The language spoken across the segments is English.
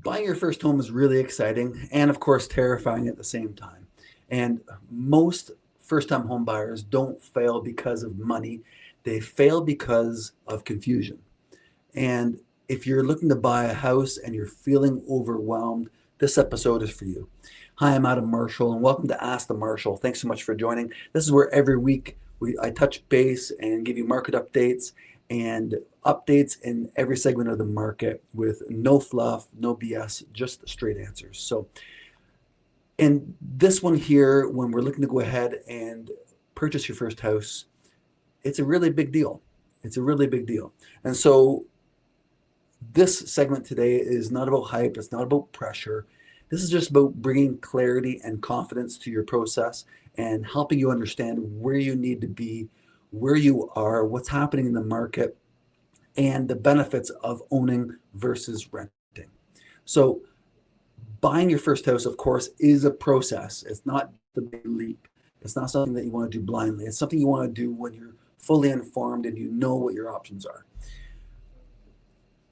Buying your first home is really exciting and, of course, terrifying at the same time. And most first time home buyers don't fail because of money, they fail because of confusion. And if you're looking to buy a house and you're feeling overwhelmed, this episode is for you. Hi, I'm Adam Marshall, and welcome to Ask the Marshall. Thanks so much for joining. This is where every week I touch base and give you market updates and updates in every segment of the market with no fluff, no BS, just straight answers. So, in this one here, when we're looking to go ahead and purchase your first house, it's a really big deal. It's a really big deal. And so, this segment today is not about hype, it's not about pressure. This is just about bringing clarity and confidence to your process and helping you understand where you need to be, where you are, what's happening in the market, and the benefits of owning versus renting. So, buying your first house, of course, is a process. It's not the big leap. It's not something that you want to do blindly. It's something you want to do when you're fully informed and you know what your options are.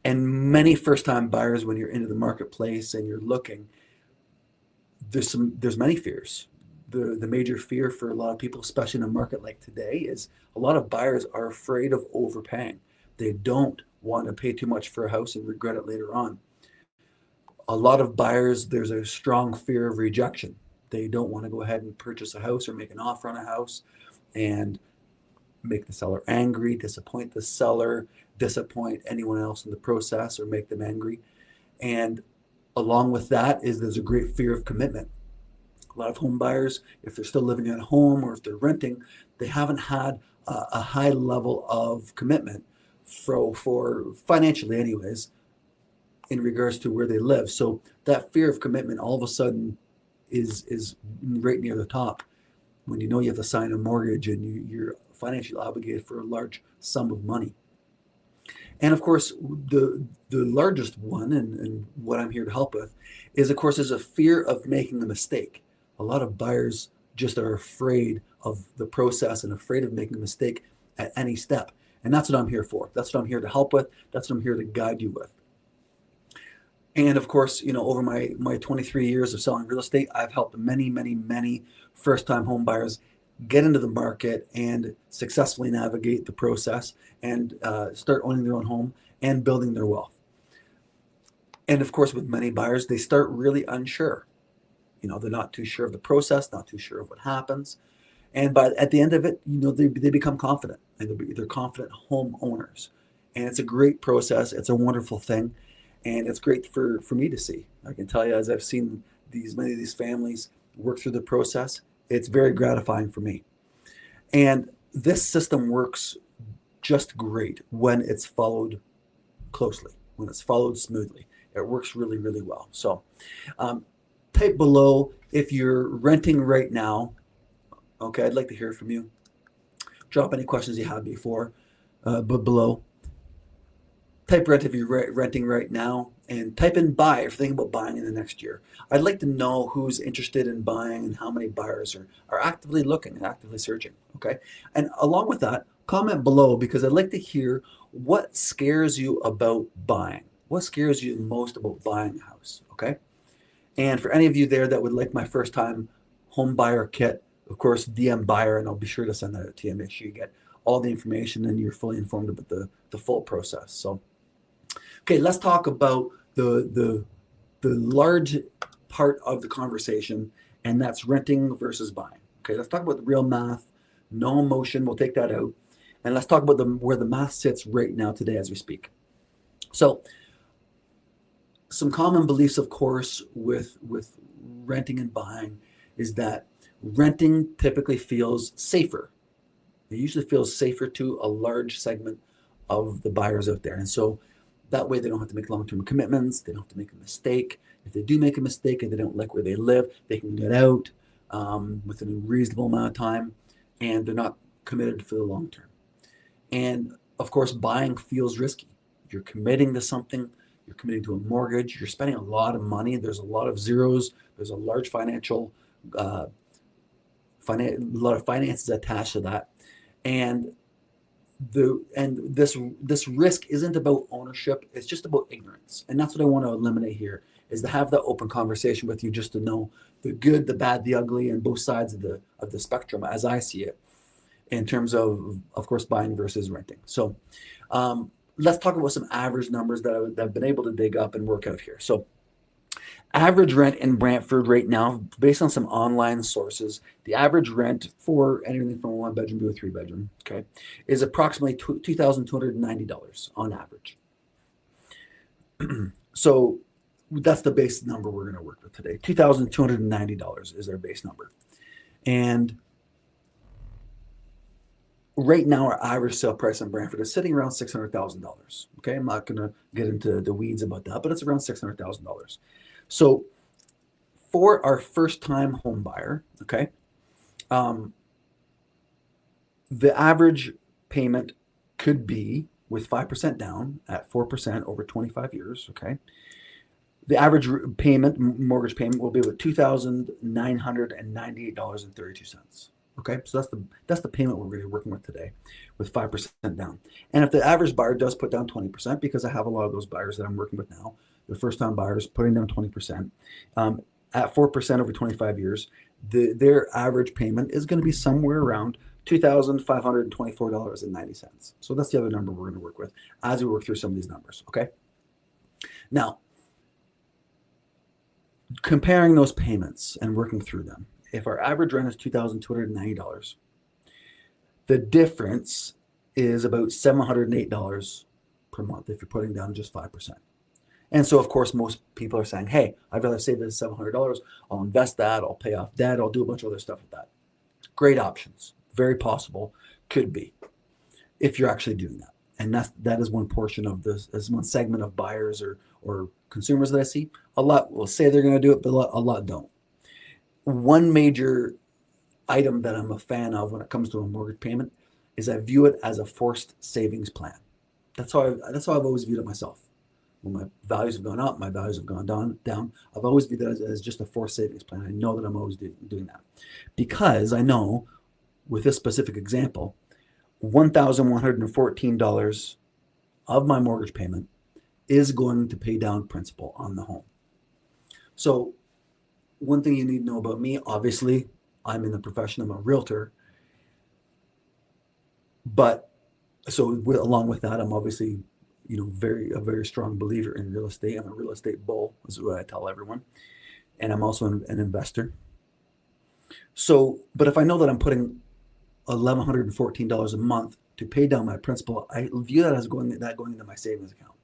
And many first-time buyers, when you're into the marketplace and you're looking, there's many fears. The major fear for a lot of people, especially in a market like today, is a lot of buyers are afraid of overpaying. They don't want to pay too much for a house and regret it later on. A lot of buyers, there's a strong fear of rejection. They don't want to go ahead and purchase a house or make an offer on a house and make the seller angry, disappoint the seller, disappoint anyone else in the process, or make them angry. And along with that is there's a great fear of commitment. A lot of home buyers, if they're still living at home or if they're renting, they haven't had a high level of commitment for financially anyways, in regards to where they live. So that fear of commitment all of a sudden is right near the top when you know you have to sign a mortgage and you're financially obligated for a large sum of money. And of course, the largest one, and what I'm here to help with, is of course is a fear of making a mistake. A lot of buyers just are afraid of the process and afraid of making a mistake at any step. And that's what I'm here for. That's what I'm here to help with. That's what I'm here to guide you with. And of course, over my 23 years of selling real estate, I've helped many first-time home buyers get into the market and successfully navigate the process and start owning their own home and building their wealth. And of course, with many buyers, they start really unsure. They're not too sure of the process, not too sure of what happens. And at the end of it, they become confident, and they're confident homeowners. And it's a great process. It's a wonderful thing. And it's great for me to see. I can tell you, as I've seen many of these families work through the process, it's very gratifying for me. And this system works just great when it's followed closely, when it's followed smoothly. It works really, really well. So type below if you're renting right now. Okay, I'd like to hear from you. Drop any questions you had before, but below. Type rent if you're renting right now, and type in buy if you're thinking about buying in the next year. I'd like to know who's interested in buying and how many buyers are actively looking and actively searching, okay? And along with that, comment below, because I'd like to hear what scares you about buying. What scares you most about buying a house, okay? And for any of you there that would like my first time home buyer kit, of course, DM buyer, and I'll be sure to send that out to you. Make sure you get all the information and you're fully informed about the full process. So, okay, let's talk about the large part of the conversation, and that's renting versus buying. Okay, let's talk about the real math, no emotion. We'll take that out, and let's talk about where the math sits right now today as we speak. So, some common beliefs, of course, with renting and buying is that renting typically feels safer. It usually feels safer to a large segment of the buyers out there, and so that way they don't have to make long-term commitments. They don't have to make a mistake. If they do make a mistake and they don't like where they live, they can get out within a reasonable amount of time, and they're not committed for the long term. And of course, buying feels risky. You're committing to something. You're committing to a mortgage. You're spending a lot of money. There's a lot of zeros. There's a large a lot of finances attached to that. And This risk isn't about ownership, it's just about ignorance. And that's what I want to eliminate here, is to have that open conversation with you, just to know the good, the bad, the ugly, and both sides of the spectrum as I see it, in terms of course, buying versus renting. So let's talk about some average numbers that I've been able to dig up and work out here. So average rent in Brantford right now, based on some online sources, the average rent for anything from a one bedroom to a three bedroom, okay, is approximately $2,290 on average. So that's the base number we're going to work with today. $2,290 is our base number. And right now, our average sale price in Brantford is sitting around $600,000. Okay, I'm not going to get into the weeds about that, but it's around $600,000. So for our first-time home buyer, okay, the average payment could be, with 5% down, at 4% over 25 years. Okay, the average payment, mortgage payment, will be about $2,998.32. Okay, so that's the payment we're going to be working with today, with 5% down. And if the average buyer does put down 20%, because I have a lot of those buyers that I'm working with now, the first-time buyers putting down 20%, at 4% over 25 years, their average payment is going to be somewhere around $2,524.90. So that's the other number we're going to work with as we work through some of these numbers. Okay. Now, comparing those payments and working through them, if our average rent is $2,290, the difference is about $708 per month if you're putting down just 5%. And so, of course, most people are saying, hey, I'd rather save this $700. I'll invest that. I'll pay off debt. I'll do a bunch of other stuff with that. Great options. Very possible. Could be, if you're actually doing that. And that is one portion of this, as one segment of buyers or consumers that I see. A lot will say they're going to do it, but a lot don't. One major item that I'm a fan of when it comes to a mortgage payment is I view it as a forced savings plan. That's how I've always viewed it myself. When my values have gone up, my values have gone down. I've always viewed that as just a forced savings plan. I know that I'm always doing that, because I know, with this specific example, $1,114 of my mortgage payment is going to pay down principal on the home. So one thing you need to know about me, obviously, I'm in the profession, I'm a realtor, but along with that, I'm obviously, a very strong believer in real estate. I'm a real estate bull, is what I tell everyone. And I'm also an investor. So, but if I know that I'm putting $1,114 a month to pay down my principal, I view that as going into my savings account.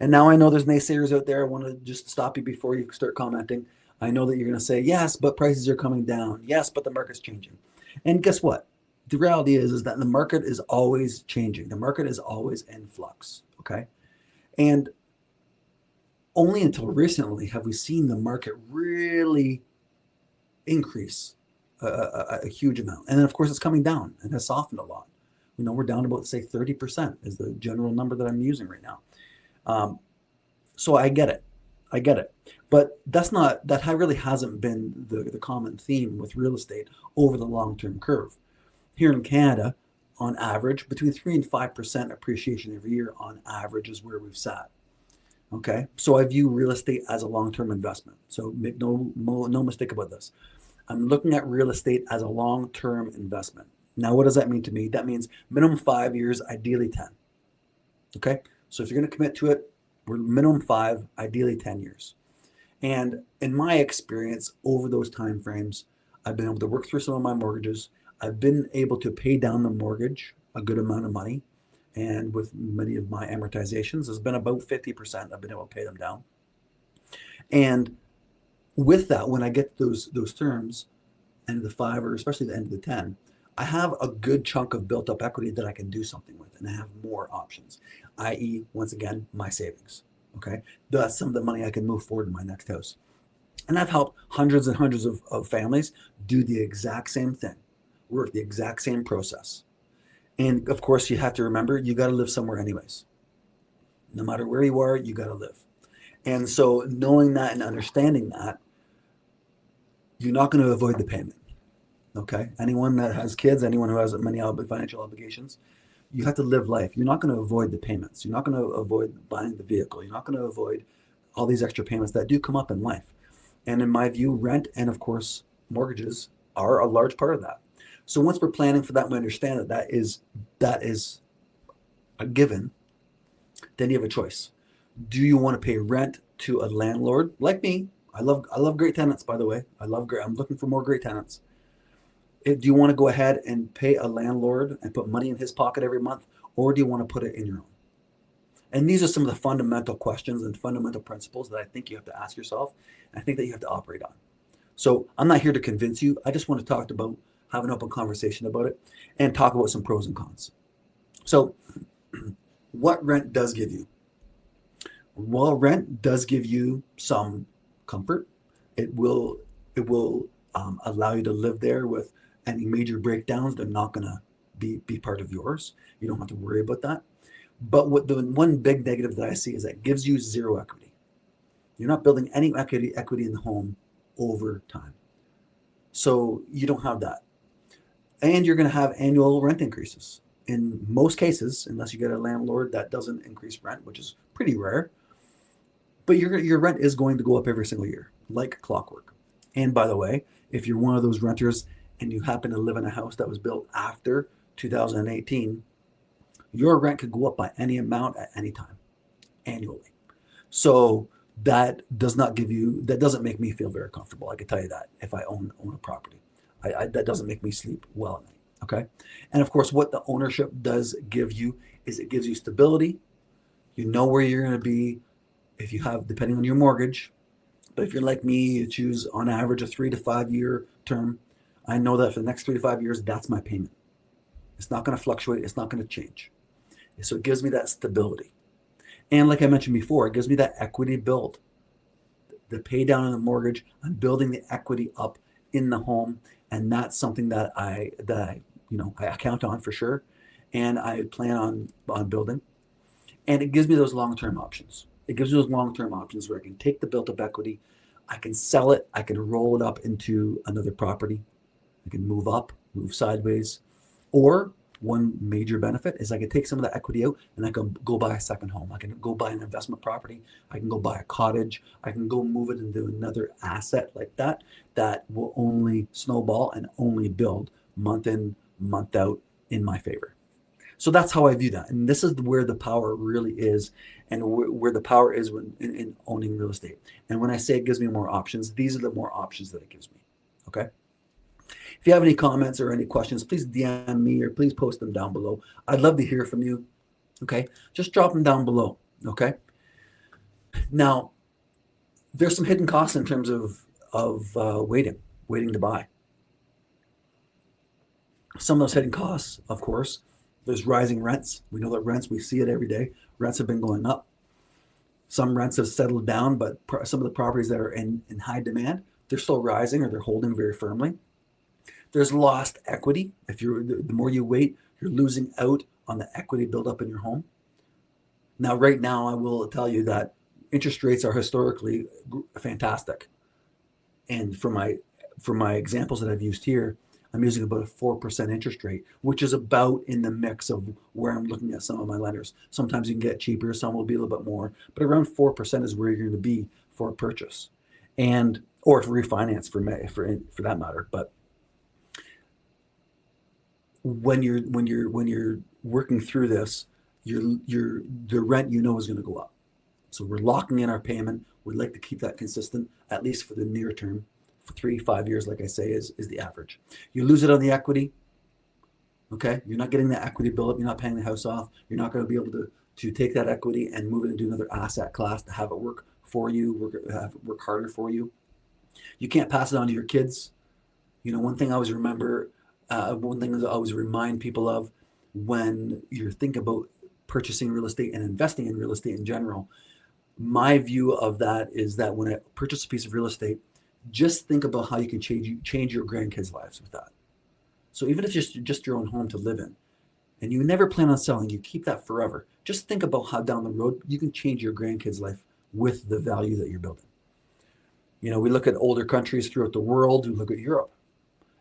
And now I know there's naysayers out there. I want to just stop you before you start commenting. I know that you're going to say, yes, but prices are coming down. Yes, but the market's changing. And guess what? The reality is that the market is always changing. The market is always in flux. Okay. And only until recently have we seen the market really increase a huge amount. And then, of course, it's coming down and has softened a lot. We're down about, say, 30% is the general number that I'm using right now. So I get it. But that really hasn't been the common theme with real estate over the long-term curve. Here in Canada, on average, between 3 and 5% appreciation every year on average is where we've sat. Okay, so I view real estate as a long-term investment. So make no mistake about this. I'm looking at real estate as a long-term investment. Now, what does that mean to me? That means minimum 5 years, ideally 10. Okay, so if you're going to commit to it, we're minimum 5, ideally 10 years. And in my experience, over those time frames, I've been able to work through some of my mortgages. I've been able to pay down the mortgage a good amount of money. And with many of my amortizations, it's been about 50%. I've been able to pay them down. And with that, when I get those terms, end of the 5 or especially the end of the 10, I have a good chunk of built up equity that I can do something with, and I have more options, i.e., once again, my savings. Okay, that's some of the money I can move forward in my next house. And I've helped hundreds and hundreds of families do the exact same thing, work the exact same process. And of course, you have to remember, you got to live somewhere anyways. No matter where you are, you got to live. And so knowing that and understanding that, you're not going to avoid the payment. Okay. Anyone that has kids, anyone who has many financial obligations, you have to live life. You're not going to avoid the payments. You're not going to avoid buying the vehicle. You're not going to avoid all these extra payments that do come up in life. And in my view, rent and of course mortgages are a large part of that. So once we're planning for that, we understand that that is a given. Then you have a choice. Do you want to pay rent to a landlord like me? I love great tenants, by the way. I'm looking for more great tenants. Do you want to go ahead and pay a landlord and put money in his pocket every month, or do you want to put it in your own? And these are some of the fundamental questions and fundamental principles that I think you have to ask yourself, and I think that you have to operate on. So I'm not here to convince you. I just want to talk about, have an open conversation about it, and talk about some pros and cons. So what rent does give you? Well, rent does give you some comfort. It will allow you to live there with any major breakdowns. They're not going to be part of yours. You don't have to worry about that. But what the one big negative that I see is that it gives you zero equity. You're not building any equity in the home over time. So you don't have that. And you're going to have annual rent increases. In most cases, unless you get a landlord that doesn't increase rent, which is pretty rare, but your rent is going to go up every single year, like clockwork. And by the way, if you're one of those renters and you happen to live in a house that was built after 2018, your rent could go up by any amount at any time, annually. So that doesn't make me feel very comfortable. I can tell you that if I own a property, that doesn't make me sleep well at night. Okay. And of course, what the ownership does give you is it gives you stability. You know where you're going to be if you have, depending on your mortgage. But if you're like me, you choose on average a 3 to 5 year term. I know that for the next 3 to 5 years, that's my payment. It's not going to fluctuate. It's not going to change. So it gives me that stability. And like I mentioned before, it gives me that equity build. The pay down on the mortgage, I'm building the equity up in the home. And that's something that I count on for sure. And I plan on building. And it gives me those long-term options. It gives me those long-term options where I can take the built-up equity, I can sell it, I can roll it up into another property, I can move up, move sideways, or one major benefit is I can take some of the equity out and I can go buy a second home. I can go buy an investment property. I can go buy a cottage. I can go move it into another asset like that will only snowball and only build month in, month out in my favor. So that's how I view that. And this is where the power really is, and where the power is in owning real estate. And when I say it gives me more options, these are the more options that it gives me. Okay. If you have any comments or any questions, please DM me or please post them down below. I'd love to hear from you. Okay. Just drop them down below. Okay. Now, there's some hidden costs in terms of waiting to buy. Some of those hidden costs, of course, there's rising rents. We know that rents, we see it every day. Rents have been going up. Some rents have settled down, but some of the properties that are in high demand, they're still rising or they're holding very firmly. There's lost equity. The more you wait, you're losing out on the equity built up in your home. Now, right now, I will tell you that interest rates are historically fantastic. And for my examples that I've used here, I'm using about a 4% interest rate, which is about in the mix of where I'm looking at some of my lenders. Sometimes you can get cheaper, some will be a little bit more, but around 4% is where you're going to be for a purchase, or for refinance for that matter. But when you're working through this, the rent is going to go up. So we're locking in our payment. We'd like to keep that consistent, at least for the near term. For 3-5 years, like I say, is the average. You lose it on the equity. Okay, you're not getting the equity build up. You're not paying the house off. You're not going to be able to take that equity and move it into another asset class to have it work for you, work harder for you. You can't pass it on to your kids. One thing I always remember, one thing that I always remind people of when you're thinking about purchasing real estate and investing in real estate in general, my view of that is that when I purchase a piece of real estate, just think about how you can change your grandkids' lives with that. So even if it's just your own home to live in, and you never plan on selling, you keep that forever. Just think about how down the road you can change your grandkids' life with the value that you're building. We look at older countries throughout the world. We look at Europe,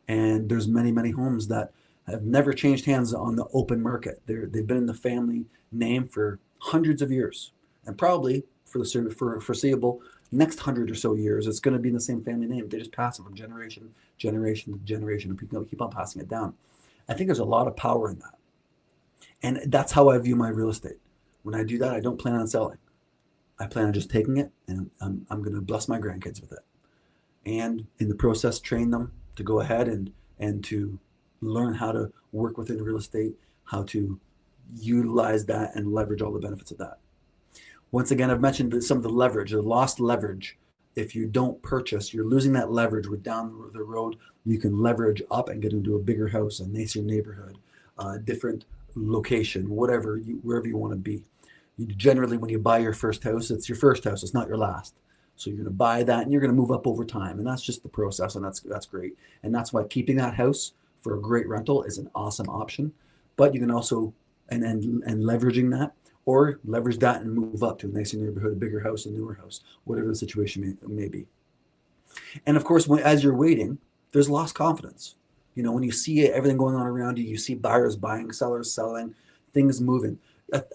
and there's many homes that have never changed hands on the open market. They've been in the family name for hundreds of years, and probably for the foreseeable next 100 or so years, it's going to be in the same family name. They just pass it from generation to generation, and people keep on passing it down. I think there's a lot of power in that, and that's how I view my real estate. When I do that, I don't plan on selling. I plan on just taking it, and I'm going to bless my grandkids with it, and in the process, train them to go ahead and to learn how to work within real estate, how to utilize that and leverage all the benefits of that. Once again, I've mentioned some of the leverage, the lost leverage. If you don't purchase, you're losing that leverage. With down the road, you can leverage up and get into a bigger house, a nicer neighborhood, a different location, wherever you want to be. Generally, when you buy your first house, it's your first house. It's not your last. So you're going to buy that, and you're going to move up over time, and that's just the process, and that's great. And that's why keeping that house for a great rental is an awesome option. But you can also and leveraging that, or leverage that and move up to a nicer neighborhood, a bigger house, a newer house, whatever the situation may be. And of course, as you're waiting, there's lost confidence. When you see everything going on around you, you see buyers buying, sellers selling, things moving.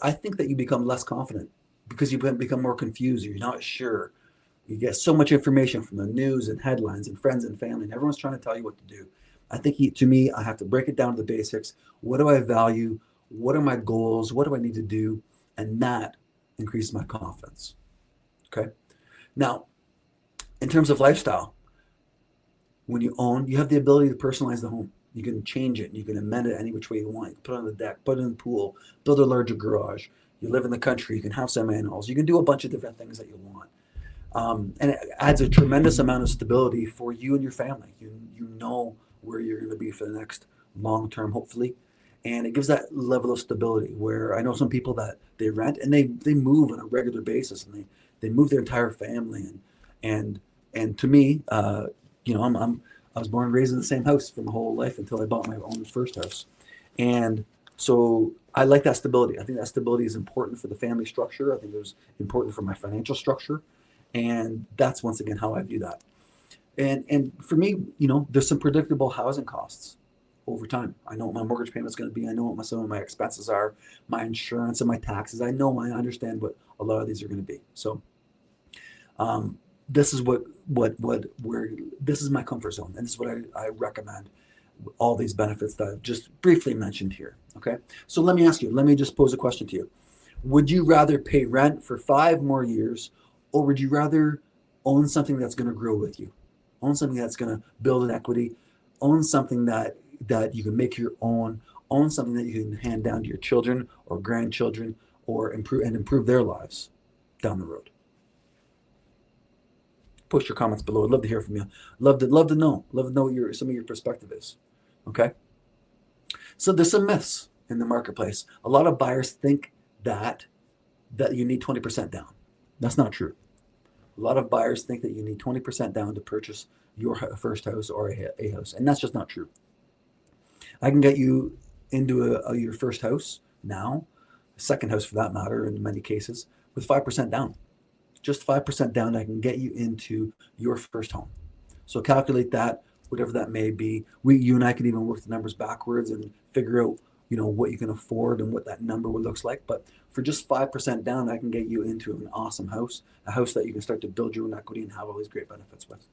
I think that you become less confident because you become more confused. You're not sure. You get so much information from the news and headlines and friends and family, and everyone's trying to tell you what to do. I think to me, I have to break it down to the basics. What do I value? What are my goals? What do I need to do? And that increases my confidence. Okay. Now, in terms of lifestyle, when you own, you have the ability to personalize the home. You can change it. You can amend it any which way you want. You can put it on the deck, put it in the pool, build a larger garage. You live in the country. You can have some animals. You can do a bunch of different things that you want. And it adds a tremendous amount of stability for you and your family. You know where you're going to be for the next long term, hopefully. And it gives that level of stability where I know some people that they rent and they move on a regular basis, and they move their entire family. And to me, I was born and raised in the same house for my whole life until I bought my own first house. And so I like that stability. I think that stability is important for the family structure. I think it was important for my financial structure. And that's once again how I view that. And for me, there's some predictable housing costs over time. I know what my mortgage payment's going to be. I know what some of my expenses are, my insurance and my taxes. I understand what a lot of these are going to be. So this is this is my comfort zone, and this is what I recommend. All these benefits that I've just briefly mentioned here. Okay, so let me just pose a question to you. Would you rather pay rent for 5 more years, or would you rather own something that's going to grow with you, own something that's going to build an equity, own something that you can make your own, own something that you can hand down to your children or grandchildren, or improve their lives down the road? Post your comments below. I'd love to hear from you. Love to know what some of your perspective is. Okay. So there's some myths in the marketplace. A lot of buyers think that you need 20% down. That's not true. A lot of buyers think that you need 20% down to purchase your first house or a house, and that's just not true. I can get you into your first house now, a second house for that matter, in many cases, with 5% down. Just 5% down, I can get you into your first home. So calculate that, whatever that may be. You and I can even work the numbers backwards and figure out, what you can afford and what that number looks like. But for just 5% down, I can get you into an awesome house, a house that you can start to build your own equity and have all these great benefits with.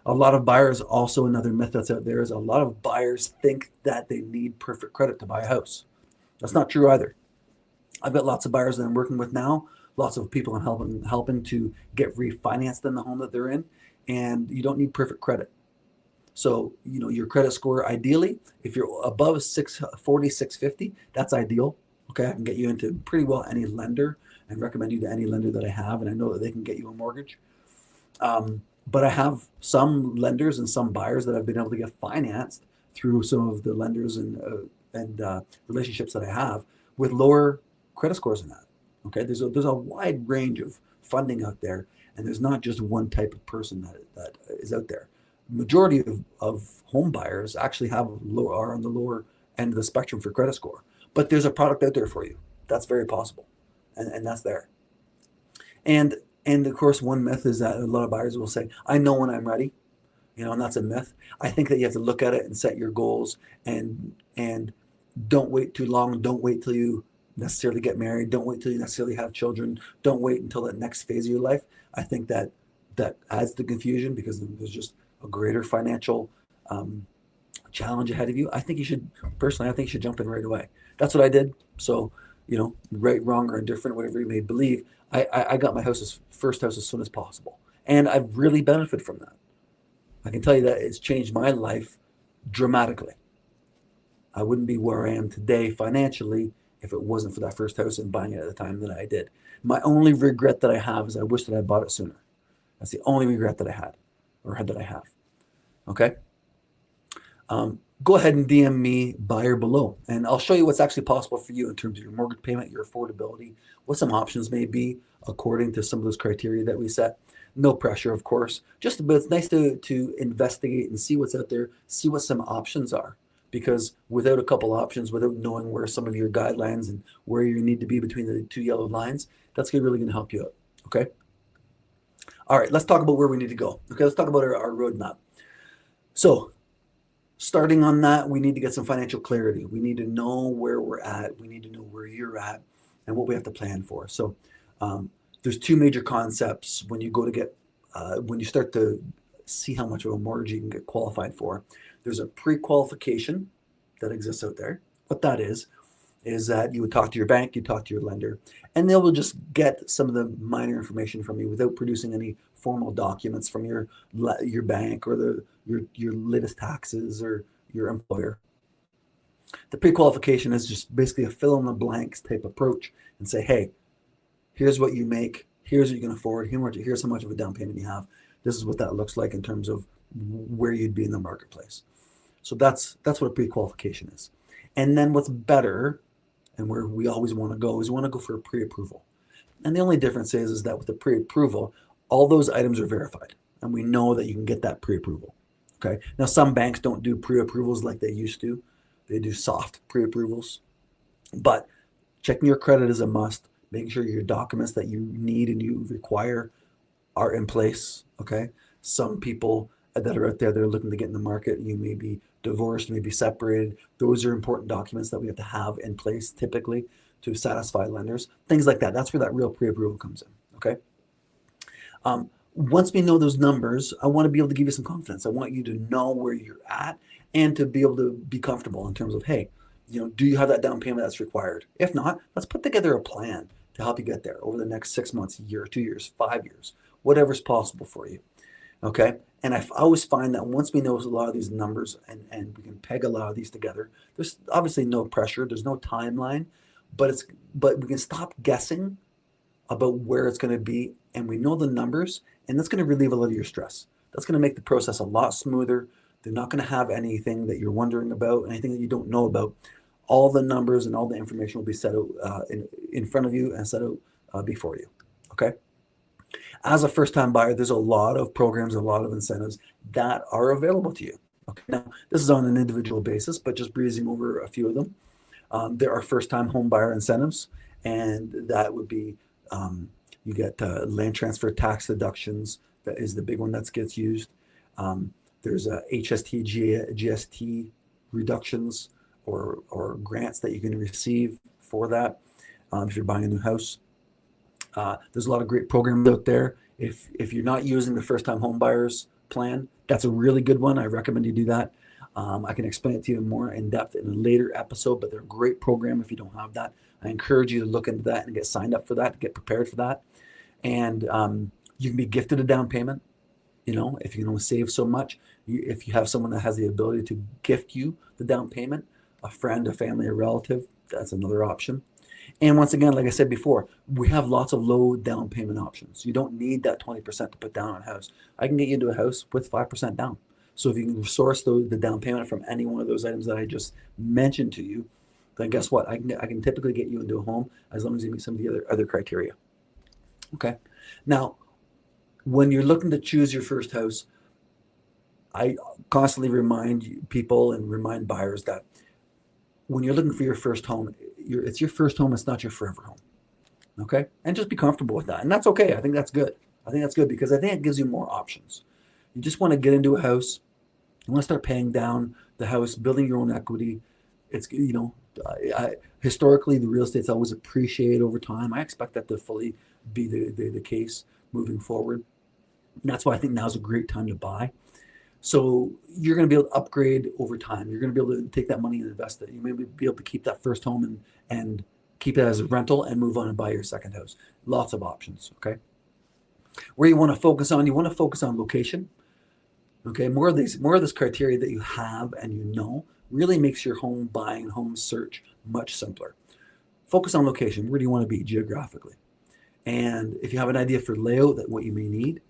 A lot of buyers, also another myth that's out there, is a lot of buyers think that they need perfect credit to buy a house. That's not true either. I've got lots of buyers that I'm working with now. Lots of people I'm helping to get refinanced in the home that they're in, and you don't need perfect credit. So, your credit score, ideally, if you're above 640, 650, that's ideal. Okay, I can get you into pretty well any lender and recommend you to any lender that I have, and I know that they can get you a mortgage. But I have some lenders and some buyers that I've been able to get financed through some of the lenders and relationships that I have with lower credit scores than that. Okay, there's a wide range of funding out there, and there's not just one type of person that is out there. Majority of home buyers actually are on the lower end of the spectrum for credit score, but there's a product out there for you. That's very possible, and that's there. And of course, one myth is that a lot of buyers will say, "I know when I'm ready." and that's a myth. I think that you have to look at it and set your goals, and don't wait too long. Don't wait till you necessarily get married. Don't wait till you necessarily have children. Don't wait until that next phase of your life. I think that adds to confusion because there's just a greater financial um, challenge ahead of you. I think you should jump in right away. That's what I did. So, right, wrong, or indifferent, whatever you may believe, I got my first house as soon as possible. And I've really benefited from that. I can tell you that it's changed my life dramatically. I wouldn't be where I am today financially if it wasn't for that first house and buying it at the time that I did. My only regret that I have is I wish that I bought it sooner. That's the only regret that I had, or that I have. Okay. Go ahead and DM me buyer below, and I'll show you what's actually possible for you in terms of your mortgage payment, your affordability, what some options may be according to some of those criteria that we set. No pressure, of course. But it's nice to investigate and see what's out there, see what some options are. Because without a couple options, without knowing where some of your guidelines and where you need to be between the two yellow lines, that's really going to help you out. Okay. All right, let's talk about where we need to go. Okay, let's talk about our roadmap. So, starting on that, we need to get some financial clarity. We need to know where we're at. We need to know where you're at and what we have to plan for. So, there's two major concepts when you start to see how much of a mortgage you can get qualified for. There's a pre-qualification that exists out there. What that is that you would talk to your bank, you talk to your lender, and they will just get some of the minor information from you without producing any formal documents from your bank or your latest taxes or your employer. The pre-qualification is just basically a fill in the blanks type approach and say, hey, here's what you make, here's what you can afford, here's how much of a down payment you have. This is what that looks like in terms of where you'd be in the marketplace. So that's what a pre-qualification is. And then what's better, and where we always want to go, is we want to go for a pre-approval. And the only difference is that with the pre-approval, all those items are verified, and we know that you can get that pre-approval. Okay. Now, some banks don't do pre-approvals like they used to. They do soft pre-approvals, but checking your credit is a must. Making sure your documents that you need and you require are in place. Okay. Some people that are out there, they're looking to get in the market. You may be divorced, maybe separated. Those are important documents that we have to have in place typically to satisfy lenders, things like that. That's where that real pre-approval comes in. Okay. Once we know those numbers, I want to be able to give you some confidence. I want you to know where you're at and to be able to be comfortable in terms of, hey, do you have that down payment that's required? If not, let's put together a plan to help you get there over the next 6 months, a year, 2 years, 5 years, whatever's possible for you. Okay. And I always find that once we know a lot of these numbers and we can peg a lot of these together, there's obviously no pressure, there's no timeline, but we can stop guessing about where it's going to be, and we know the numbers, and that's going to relieve a lot of your stress. That's going to make the process a lot smoother. They're not going to have anything that you're wondering about, anything that you don't know about. All the numbers and all the information will be set out in front of you and set out before you. Okay. As a first-time buyer, there's a lot of programs, a lot of incentives that are available to you. Okay. Now, this is on an individual basis, but just breezing over a few of them. There are first-time home buyer incentives, and that would be you get land transfer tax deductions. That is the big one that gets used. There's HST, GST reductions or grants that you can receive for that if you're buying a new house. There's a lot of great programs out there. If you're not using the first-time home buyers plan, that's a really good one. I recommend you do that. I can explain it to you more in depth in a later episode, but they're a great program if you don't have that. I encourage you to look into that and get signed up for that, get prepared for that. And you can be gifted a down payment, if you can only save so much. If you have someone that has the ability to gift you the down payment, a friend, a family, a relative, that's another option. And once again, like I said before, we have lots of low down payment options. You don't need that 20% to put down on a house. I can get you into a house with 5% down. So if you can source the down payment from any one of those items that I just mentioned to you, then guess what? I can typically get you into a home as long as you meet some of the other criteria. Okay. Now, when you're looking to choose your first house, I constantly remind people and remind buyers that when you're looking for your first home, it's your first home. It's not your forever home. Okay. And just be comfortable with that. And that's okay. I think that's good. Because I think it gives you more options. You just want to get into a house. You want to start paying down the house, building your own equity. It's, historically, the real estate's always appreciated over time. I expect that to fully be the case moving forward. And that's why I think now's a great time to buy. So you're going to be able to upgrade over time. You're going to be able to take that money and invest it. You may be able to keep that first home and keep it as a rental and move on and buy your second house. Lots of options. Okay. Where you want to focus on, you want to focus on location. Okay. More of this criteria that you have and really makes your home buying, home search much simpler. Focus on location. Where do you want to be geographically? And if you have an idea for layout, that what you may need,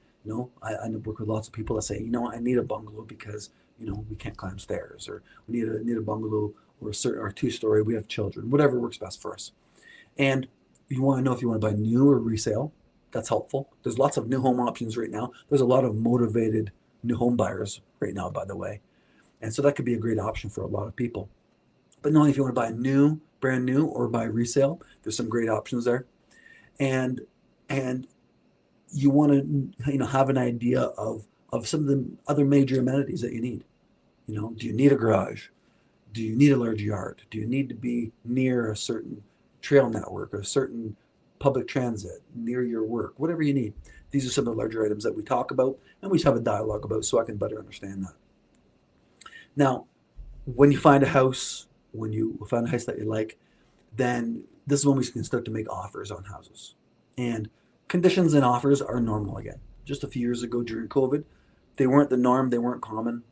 I work with lots of people that say, I need a bungalow because, we can't climb stairs, or we need a bungalow or a 2-story. We have children, whatever works best for us. And you want to know if you want to buy new or resale. That's helpful. There's lots of new home options right now. There's a lot of motivated new home buyers right now, by the way. And so that could be a great option for a lot of people. But knowing if you want to buy new, brand new, or buy resale, there's some great options there. And you want to have an idea of some of the other major amenities that you need. Do you need a garage? Do you need a large yard? Do you need to be near a certain trail network, a certain public transit, near your work, whatever you need? These are some of the larger items that we talk about and we just have a dialogue about so I can better understand that. Now, when you find a house, that you like, then this is when we can start to make offers on houses. And conditions and offers are normal again. Just a few years ago during COVID, they weren't the norm, they weren't common.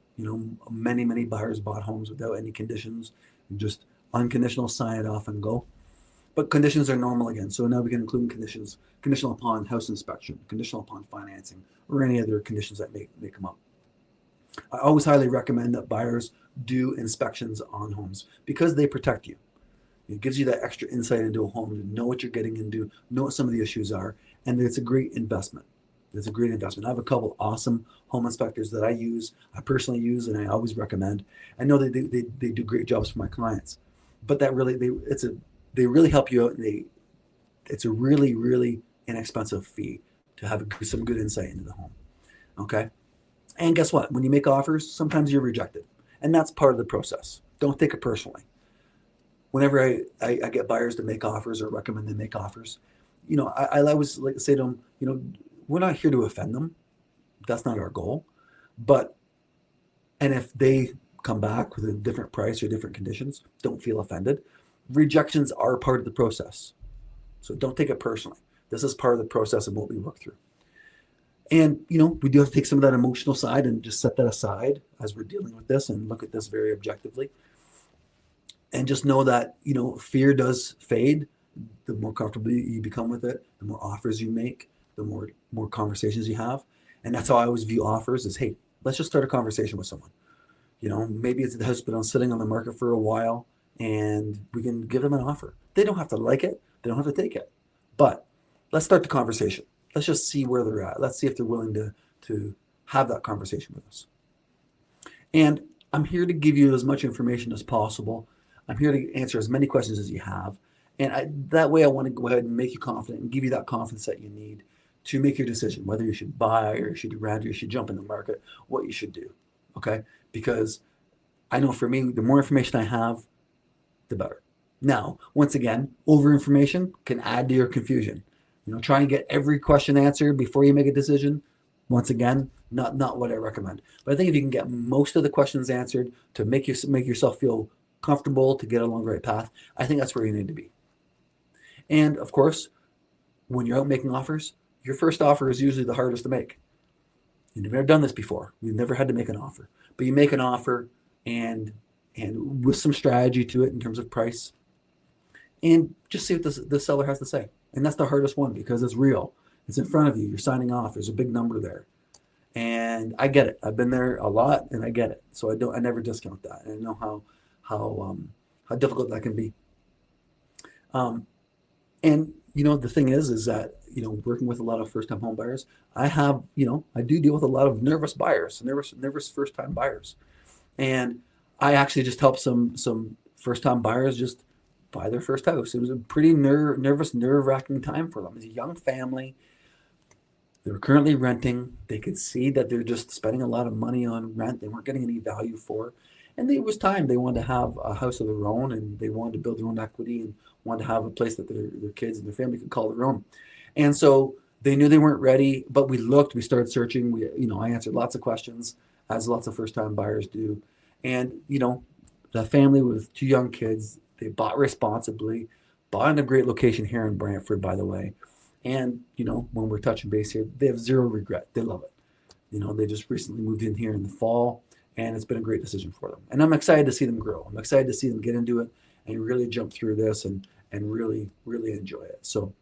Many buyers bought homes without any conditions, just unconditional, sign it off and go. But conditions are normal again. So now we can include conditions, conditional upon house inspection, conditional upon financing, or any other conditions that may come up. I always highly recommend that buyers do inspections on homes because they protect you. It gives you that extra insight into a home to know what you're getting into, know what some of the issues are, and it's a great investment. It's a great investment. I have a couple awesome home inspectors that I personally use, and I always recommend. I know they do great jobs for my clients, but they really help you out. And it's a really, really inexpensive fee to have some good insight into the home. Okay, and guess what? When you make offers, sometimes you're rejected, and that's part of the process. Don't take it personally. Whenever I get buyers to make offers or recommend they make offers, I always like to say to them, we're not here to offend them. That's not our goal. And if they come back with a different price or different conditions, don't feel offended. Rejections are part of the process. So don't take it personally. This is part of the process of what we work through. And, we do have to take some of that emotional side and just set that aside as we're dealing with this and look at this very objectively. And just know that, fear does fade. The more comfortable you become with it, the more offers you make, the more conversations you have. And that's how I always view offers is, hey, let's just start a conversation with someone. Maybe it's the house been sitting on the market for a while and we can give them an offer. They don't have to like it. They don't have to take it. But let's start the conversation. Let's just see where they're at. Let's see if they're willing to have that conversation with us. And I'm here to give you as much information as possible. I'm here to answer as many questions as you have. And that way I want to go ahead and make you confident and give you that confidence that you need to make your decision, whether you should buy or you should rent or you should jump in the market, what you should do. Okay? Because I know for me, the more information I have, the better. Now, once again, over information can add to your confusion. Try and get every question answered before you make a decision. Once again, not what I recommend. But I think if you can get most of the questions answered to make yourself feel comfortable to get along the right path, I think that's where you need to be. And of course, when you're out making offers, your first offer is usually the hardest to make. You've never done this before. You've never had to make an offer. But you make an offer and with some strategy to it in terms of price, and just see what the seller has to say. And that's the hardest one because it's real. It's in front of you. You're signing off. There's a big number there. And I get it. I've been there a lot and I get it. So I never discount that. And I know how difficult that can be. And the thing is that, working with a lot of first-time home buyers, I do deal with a lot of nervous buyers, nervous first-time buyers. And I actually just helped some first-time buyers just buy their first house. It was a pretty nervous, nerve-wracking time for them. It's a young family. They were currently renting. They could see that they're just spending a lot of money on rent. They weren't getting any value for it. And it was time. They wanted to have a house of their own, and they wanted to build their own equity and wanted to have a place that their kids and their family could call their own. And so they knew they weren't ready, but we looked, we started searching. I answered lots of questions, as lots of first-time buyers do. And, the family with two young kids, they bought responsibly, bought in a great location here in Brantford, by the way. And, when we're touching base here, they have zero regret. They love it. They just recently moved in here in the fall, and it's been a great decision for them. And I'm excited to see them grow. I'm excited to see them get into it and really jump through this and really, really enjoy it. So,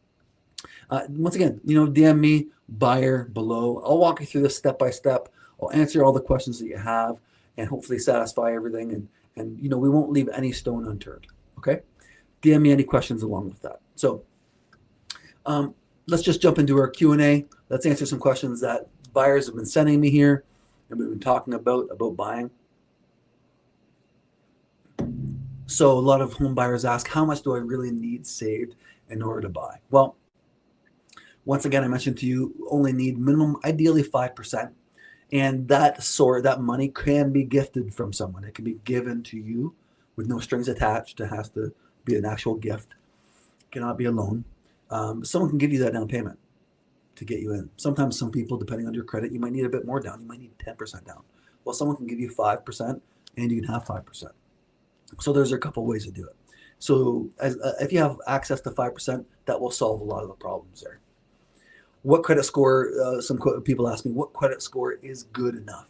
once again, DM me, buyer below. I'll walk you through this step by step. I'll answer all the questions that you have and hopefully satisfy everything. And we won't leave any stone unturned. Okay? DM me any questions along with that. So, let's just jump into our Q&A. Let's answer some questions that buyers have been sending me here and we've been talking about buying. So a lot of home buyers ask, how much do I really need saved in order to buy? Well, once again, I mentioned to you, only need minimum, ideally 5%. And that money can be gifted from someone. It can be given to you with no strings attached. It has to be an actual gift. It cannot be a loan. Someone can give you that down payment to get you in. Sometimes some people, depending on your credit, you might need a bit more down. You might need 10% down. Well, someone can give you 5% and you can have 5%. So there's a couple ways to do it. So if you have access to 5%, that will solve a lot of the problems there. What credit score, some people ask me, what credit score is good enough?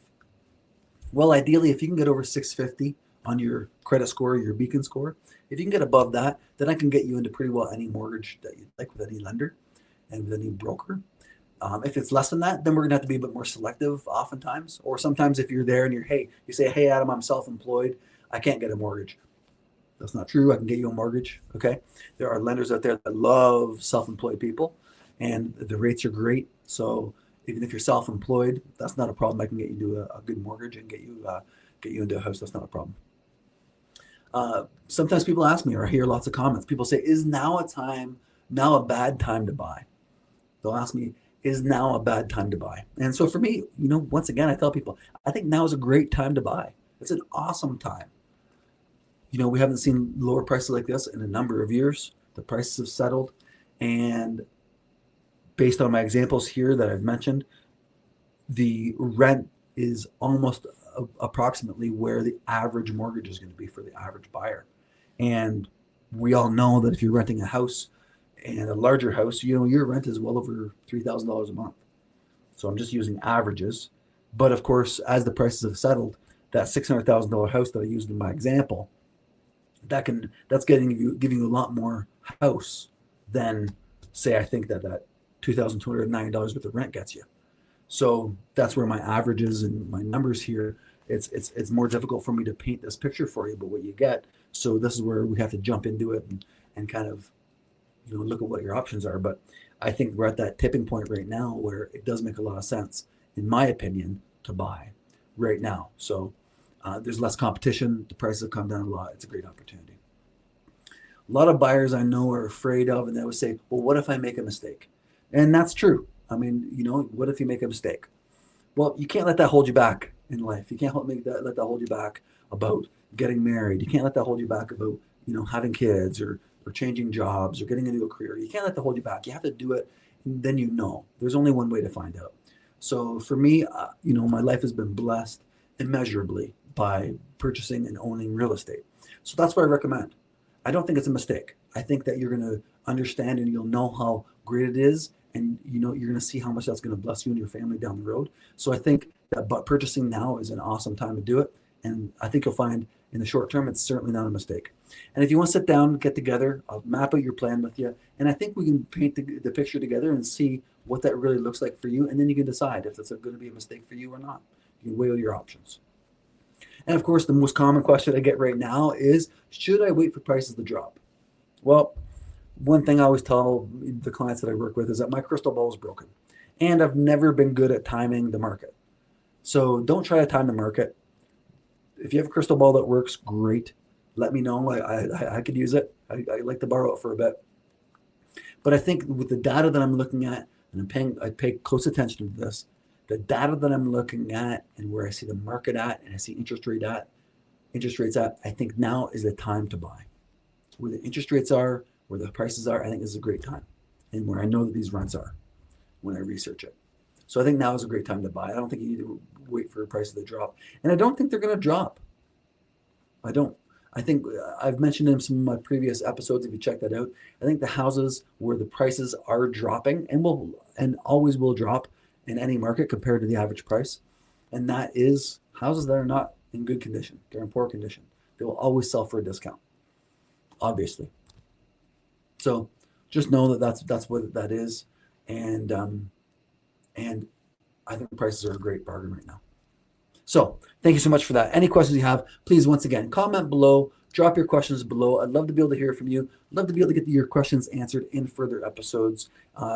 Well, ideally, if you can get over 650 on your credit score, your beacon score, if you can get above that, then I can get you into pretty well any mortgage that you'd like with any lender and with any broker. If it's less than that, then we're going to have to be a bit more selective oftentimes. Or sometimes if you're there and you say, hey, Adam, I'm self-employed. I can't get a mortgage. That's not true. I can get you a mortgage. Okay. There are lenders out there that love self-employed people and the rates are great. So even if you're self-employed, that's not a problem. I can get you to a good mortgage and get you into a house. That's not a problem. Sometimes people ask me, or I hear lots of comments. People say, is now a bad time to buy? They'll ask me, is now a bad time to buy? And so for me, once again, I tell people, I think now is a great time to buy. It's an awesome time. We haven't seen lower prices like this in a number of years. The prices have settled. And based on my examples here that I've mentioned, the rent is almost approximately where the average mortgage is going to be for the average buyer. And we all know that if you're renting a house and a larger house, your rent is well over $3,000 a month. So I'm just using averages. But of course, as the prices have settled, that $600,000 house that I used in my example, that's giving you a lot more house than, say, I think that $2,290 worth of rent gets you. So that's where my averages and my numbers here. It's more difficult for me to paint this picture for you, but what you get. So this is where we have to jump into it and kind of look at what your options are. But I think we're at that tipping point right now where it does make a lot of sense, in my opinion, to buy right now. So there's less competition. The prices have come down a lot. It's a great opportunity. A lot of buyers I know are afraid of, and they would say, well, what if I make a mistake? And that's true. I mean, what if you make a mistake? Well, you can't let that hold you back in life. You can't let that hold you back about getting married. You can't let that hold you back about, having kids or changing jobs or getting into a career. You can't let that hold you back. You have to do it. And then there's only one way to find out. So for me, my life has been blessed immeasurably by purchasing and owning real estate. So that's what I recommend. I don't think it's a mistake. I think that you're going to understand and you'll know how great it is. And you're going to see how much that's going to bless you and your family down the road. So I think that purchasing now is an awesome time to do it. And I think you'll find in the short term, it's certainly not a mistake. And if you want to sit down, get together, I'll map out your plan with you. And I think we can paint the picture together and see what that really looks like for you. And then you can decide if it's going to be a mistake for you or not. You can weigh all your options. And of course, the most common question I get right now is, should I wait for prices to drop? Well, one thing I always tell the clients that I work with is that my crystal ball is broken. And I've never been good at timing the market. So don't try to time the market. If you have a crystal ball that works, great. Let me know. I could use it. I like to borrow it for a bit. But I think with the data that I'm looking at, and I pay close attention to this, the data that I'm looking at and where I see the market at and I see interest rates at, I think now is the time to buy. Where the interest rates are, where the prices are, I think this is a great time. And where I know that these rents are when I research it. So I think now is a great time to buy. I don't think you need to wait for prices to drop. And I don't think they're going to drop. I don't. I think I've mentioned in some of my previous episodes, if you check that out, I think the houses where the prices are dropping and always will drop in any market compared to the average price. And that is houses that are not in good condition. They're in poor condition. They will always sell for a discount, obviously. So just know that that's what that is. And I think prices are a great bargain right now. So thank you so much for that. Any questions you have, please, once again, comment below, drop your questions below. I'd love to be able to hear from you. I'd love to be able to get your questions answered in further episodes.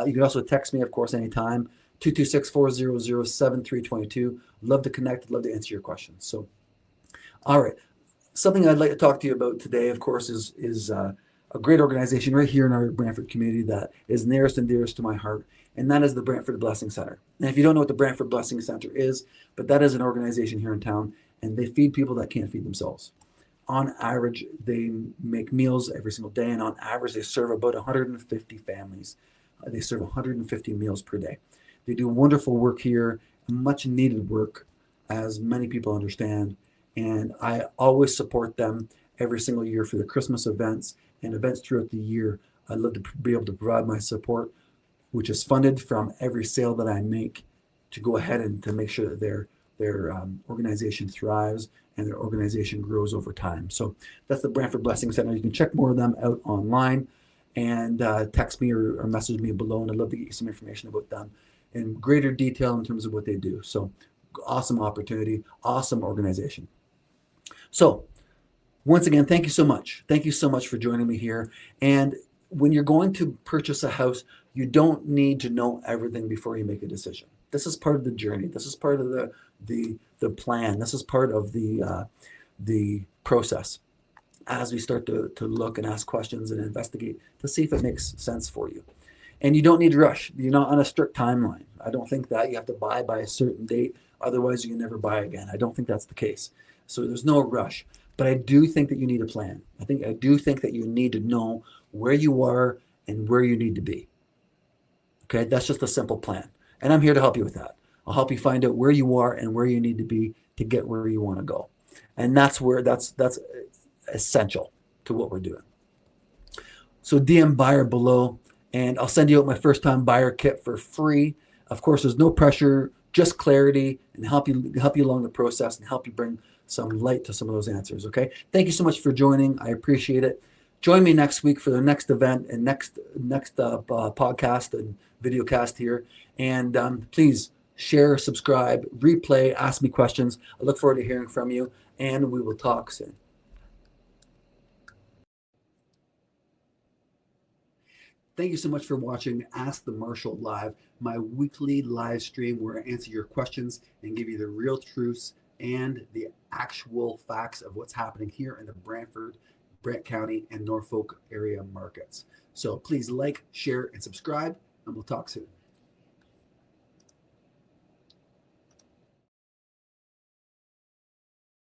You can also text me, of course, anytime, 226-400-7322. Love to connect. Love to answer your questions. So, all right. Something I'd like to talk to you about today, of course, is a great organization right here in our Brantford community that is nearest and dearest to my heart, and that is the Brantford Blessing Center. And if you don't know what the Brantford Blessing Center is, but that is an organization here in town, and they feed people that can't feed themselves. On average, they make meals every single day, and on average, they serve about 150 families. They serve 150 meals per day. They do wonderful work here, much needed work, as many people understand, and I always support them every single year for the Christmas events and events throughout the year. I'd love to be able to provide my support, which is funded from every sale that I make, to go ahead and to make sure that their organization thrives and their organization grows over time. So that's the Brantford Blessing Center. You can check more of them out online and text me or message me below, and I'd love to get you some information about them in greater detail in terms of what they do. So awesome opportunity, awesome organization. So once again, thank you so much. Thank you so much for joining me here. And when you're going to purchase a house, you don't need to know everything before you make a decision. This is part of the journey. This is part of the plan. This is part of the process as we start to look and ask questions and investigate to see if it makes sense for you. And you don't need to rush. You're not on a strict timeline. I don't think that you have to buy by a certain date. Otherwise, you can never buy again. I don't think that's the case. So there's no rush. But I do think that you need a plan. I do think that you need to know where you are and where you need to be. Okay, that's just a simple plan. And I'm here to help you with that. I'll help you find out where you are and where you need to be to get where you want to go. And that's essential to what we're doing. So DM buyer below, and I'll send you out my first-time buyer kit for free. Of course, there's no pressure, just clarity, and help you along the process and help you bring some light to some of those answers. Okay. Thank you so much for joining. I appreciate it. Join me next week for the next event and next podcast and video cast here. And please share, subscribe, replay, ask me questions. I look forward to hearing from you, and we will talk soon. Thank you so much for watching Ask the Marshal Live, my weekly live stream where I answer your questions and give you the real truths and the actual facts of what's happening here in the Brantford, Brant County, and Norfolk area markets. So please like, share, and subscribe, and we'll talk soon.